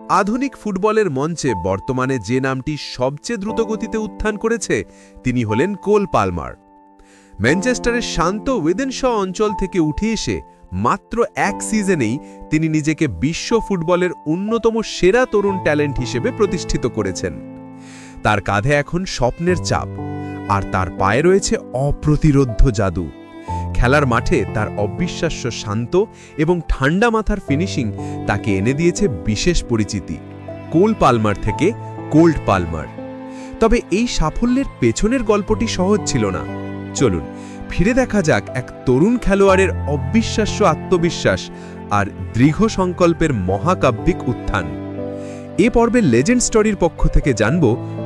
আধুনিক ফুটবলের মঞ্চে বর্তমানে যে নামটি সবচেয়ে দ্রুতগতিতে উত্থান করেছে তিনি হলেন কোল পালমার। ম্যানচেস্টারের শান্ত উইদেনশ অঞ্চল থেকে উঠে এসে মাত্র এক সিজনেই তিনি নিজেকে বিশ্ব ফুটবলের অন্যতম সেরা তরুণ ট্যালেন্ট হিসেবে প্রতিষ্ঠিত করেছেন। তার কাঁধে এখন স্বপ্নের চাপ, আর তার পায়ে রয়েছে অপ্রতিরোধ্য জাদু। খেলার মাঠে তার অবিশ্বাস্য শান্ত এবং ঠান্ডা মাথার ফিনিশিং তাকে এনে দিয়েছে বিশেষ পরিচিতি, কোল পালমার থেকে কোল্ড পালমার। তবে এই সাফল্যের পেছনের গল্পটি সহজ ছিল না। চলুন ফিরে দেখা যাক এক তরুণ খেলোয়াড়ের অবিশ্বাস্য আত্মবিশ্বাস আর দৃঢ় সংকল্পের মহাকাব্যিক উত্থান। এ পর্বের লেজেন্ড স্টোরির পক্ষ থেকে জানব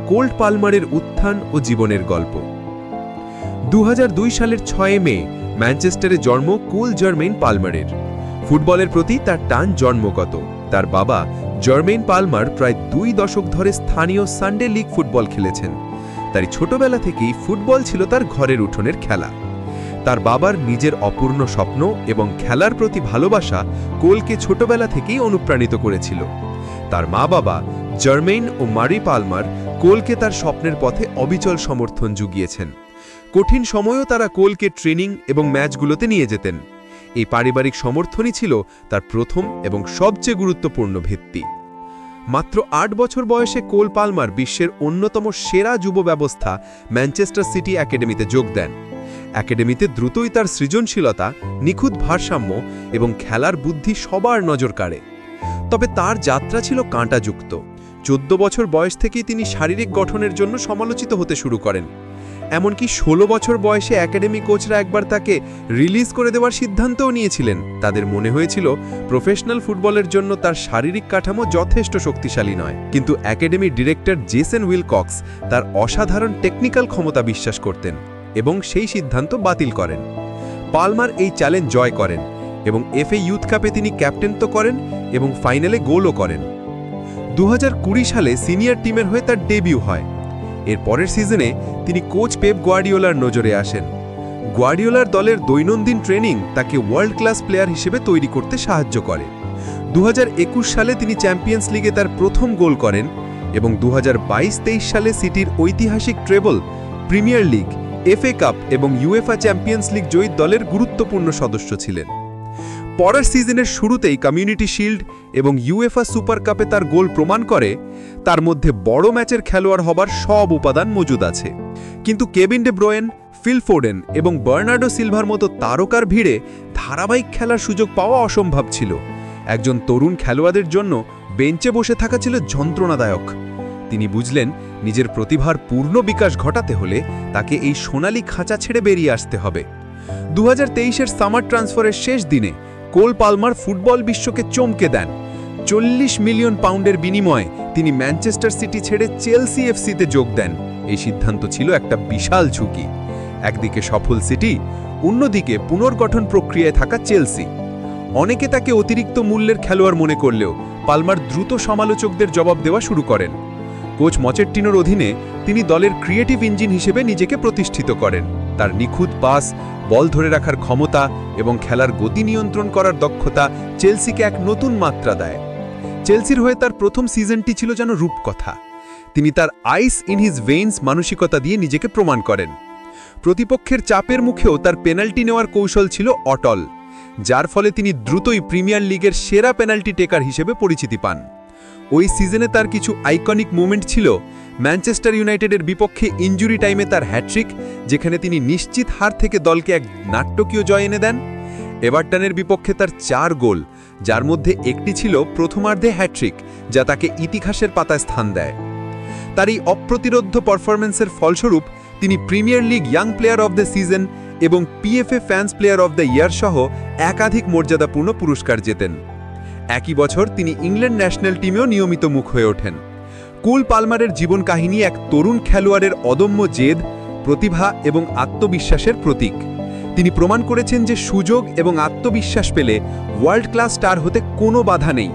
কোল্ড পালমারের উত্থান ও জীবনের গল্প। 2002 সালের 6 মে ম্যানচেস্টারে জন্ম কোল জার্মেইন পালমারের। ফুটবলের প্রতি তার টান জন্মগত। তার বাবা জার্মেইন পালমার প্রায় 2 দশক ধরে স্থানীয় সানডে লিগ ফুটবল খেলেছেন। তার ছোটবেলা থেকেই ফুটবল ছিল তার ঘরের উঠোনের খেলা। তার বাবার নিজের অপূর্ণ স্বপ্ন এবং খেলার প্রতি ভালোবাসা কোলকে ছোটবেলা থেকেই অনুপ্রাণিত করেছিল। তার মা বাবা জার্মেইন ও মারি পালমার কোলকে তার স্বপ্নের পথে অবিচল সমর্থন জুগিয়েছেন। কঠিন সময়েও তারা কোলকে ট্রেনিং এবং ম্যাচগুলোতে নিয়ে যেতেন। এই পারিবারিক সমর্থনই ছিল তার প্রথম এবং সবচেয়ে গুরুত্বপূর্ণ ভিত্তি। মাত্র 8 বছর বয়সে কোল পালমার বিশ্বের অন্যতম সেরা যুব ব্যবস্থা ম্যানচেস্টার সিটি একাডেমিতে যোগ দেন। একাডেমিতে দ্রুতই তার সৃজনশীলতা, নিখুঁত ভারসাম্য এবং খেলার বুদ্ধি সবার নজর কাড়ে। তবে তার যাত্রা ছিল কাঁটাযুক্ত। 14 বছর বয়স থেকেই তিনি শারীরিক গঠনের জন্য সমালোচিত হতে শুরু করেন। এমনকি 16 বছর বয়সে একাডেমি কোচরা একবার তাকে রিলিজ করে দেওয়ার সিদ্ধান্তও নিয়েছিলেন। তাদের মনে হয়েছিল প্রফেশনাল ফুটবলের জন্য তার শারীরিক কাঠামো যথেষ্ট শক্তিশালী নয়। কিন্তু একাডেমির ডিরেক্টর জেসন উইলকক্স তার অসাধারণ টেকনিক্যাল ক্ষমতা বিশ্বাস করতেন এবং সেই সিদ্ধান্ত বাতিল করেন। পালমার এই চ্যালেঞ্জ জয় করেন এবং এফএ ইউথ কাপে তিনি ক্যাপ্টেনত্ব করেন এবং ফাইনালে গোলও করেন। 2020 সালে সিনিয়র টিমের হয়ে তার ডেবিউ হয়। এর পরের সিজনে তিনি কোচ পেপ গুয়ার্ডিওলার নজরে আসেন। গুয়ার্ডিওলার দলের দৈনন্দিন ট্রেনিং তাকে ওয়ার্ল্ড ক্লাস প্লেয়ার হিসেবে তৈরি করতে সাহায্য করে। 2021 সালে তিনি চ্যাম্পিয়ন্স লিগে তার প্রথম গোল করেন এবং 2022-23 সালে সিটির ঐতিহাসিক treble, premier league, FA cup এবং ইউএফা চ্যাম্পিয়ন্স লিগ জয়ী দলের গুরুত্বপূর্ণ সদস্য ছিলেন। পরের সিজনের শুরুতেই কমিউনিটি শিল্ড এবং ইউএফা সুপার কাপে তার গোল প্রমাণ করে তার মধ্যে বড় ম্যাচের খেলোয়াড় হবার সব উপাদান মজুদ আছে। কিন্তু কেভিন ডে ব্রুয়েন, ফিল ফোডেন এবং বার্নার্ডো সিলভার মতো তারকার ভিড়ে ধারাবাহিক খেলার সুযোগ পাওয়া অসম্ভব ছিল। একজন তরুণ খেলোয়াড়ের জন্য বেঞ্চে বসে থাকা ছিল যন্ত্রণাদায়ক। তিনি বুঝলেন নিজের প্রতিভার পূর্ণ বিকাশ ঘটাতে হলে তাকে এই সোনালী খাঁচা ছেড়ে বেরিয়ে আসতে হবে। 2023-এর সামার ট্রান্সফারের শেষ দিনে কোল পালমার ফুটবল বিশ্বকে চমকে দেন। 40 মিলিয়ন পাউন্ডের বিনিময়ে তিনি ম্যানচেস্টার সিটি ছেড়ে চেলসি এফসিতে যোগ দেন। এই সিদ্ধান্ত ছিল একটা বিশাল ঝুঁকি। একদিকে সফল সিটি, অন্যদিকে পুনর্গঠন প্রক্রিয়ায় থাকা চেলসি। অনেকে তাকে অতিরিক্ত মূল্যের খেলোয়াড় মনে করলেও পালমার দ্রুত সমালোচকদের জবাব দেওয়া শুরু করেন। কোচ মচেট্টিনোর অধীনে তিনি দলের ক্রিয়েটিভ ইঞ্জিন হিসেবে নিজেকে প্রতিষ্ঠিত করেন। তার নিখুঁত পাস, বল ধরে রাখার ক্ষমতা এবং খেলার গতি নিয়ন্ত্রণ করার দক্ষতা চেলসিকে এক নতুন মাত্রা দেয়। চেলসির হয়ে তার প্রথম সিজনটি ছিল যেন রূপকথা। তিনি তার আইস ইন হিজ ভেইনস মানসিকতা দিয়ে নিজেকে প্রমাণ করেন। প্রতিপক্ষের চাপের মুখেও তার পেনাল্টি নেওয়ার কৌশল ছিল অটল, যার ফলে তিনি দ্রুতই প্রিমিয়ার লিগের সেরা পেনাল্টি টেকার হিসেবে পরিচিতি পান। ওই সিজনে তার কিছু আইকনিক মুভমেন্ট ছিল ম্যানচেস্টার ইউনাইটেডের বিপক্ষে ইনজুরি টাইমে তার হ্যাট্রিক, যেখানে তিনি নিশ্চিত হার থেকে দলকে এক নাট্যকীয় জয় এনে দেন। এভারটনের বিপক্ষে তার 4 গোল, যার মধ্যে একটি ছিল প্রথমার্ধে হ্যাট্রিক, যা তাকে ইতিহাসের পাতায় স্থান দেয়। তার এই অপ্রতিরোধ্য পারফরম্যান্সের ফলস্বরূপ তিনি premier league young player of the season এবং PFA fans player of the year সহ একাধিক মর্যাদাপূর্ণ পুরস্কার জেতেন। একই বছর তিনি ইংল্যান্ড ন্যাশনাল টিমেও নিয়মিত মুখ হয়ে ওঠেন। কোল পালমারের জীবন কাহিনী এক তরুণ খেলোয়াড়ের অদম্য জেদ, প্রতিভা এবং আত্মবিশ্বাসের প্রতীক। তিনি প্রমাণ করেছেন যে সুযোগ এবং আত্মবিশ্বাস পেলে ওয়ার্ল্ড ক্লাস স্টার হতে কোনো বাধা নেই।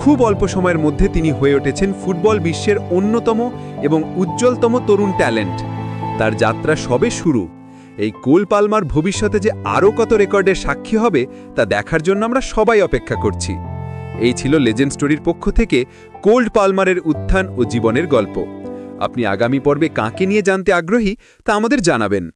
খুব অল্প সময়ের মধ্যে তিনি হয়ে উঠেছেন ফুটবল বিশ্বের অন্যতম এবং উজ্জ্বলতম তরুণ ট্যালেন্ট। তার যাত্রা সবে শুরু। এই কোল পালমার ভবিষ্যতে যে আরও কত রেকর্ডের সাক্ষী হবে তা দেখার জন্য আমরা সবাই অপেক্ষা করছি। এই ছিল লেজেন্ড স্টোরির পক্ষ থেকে কোল্ড পালমারের উত্থান ও জীবনের গল্প। আপনি আগামী পর্বে কাকে নিয়ে জানতে আগ্রহী তা আমাদের জানাবেন।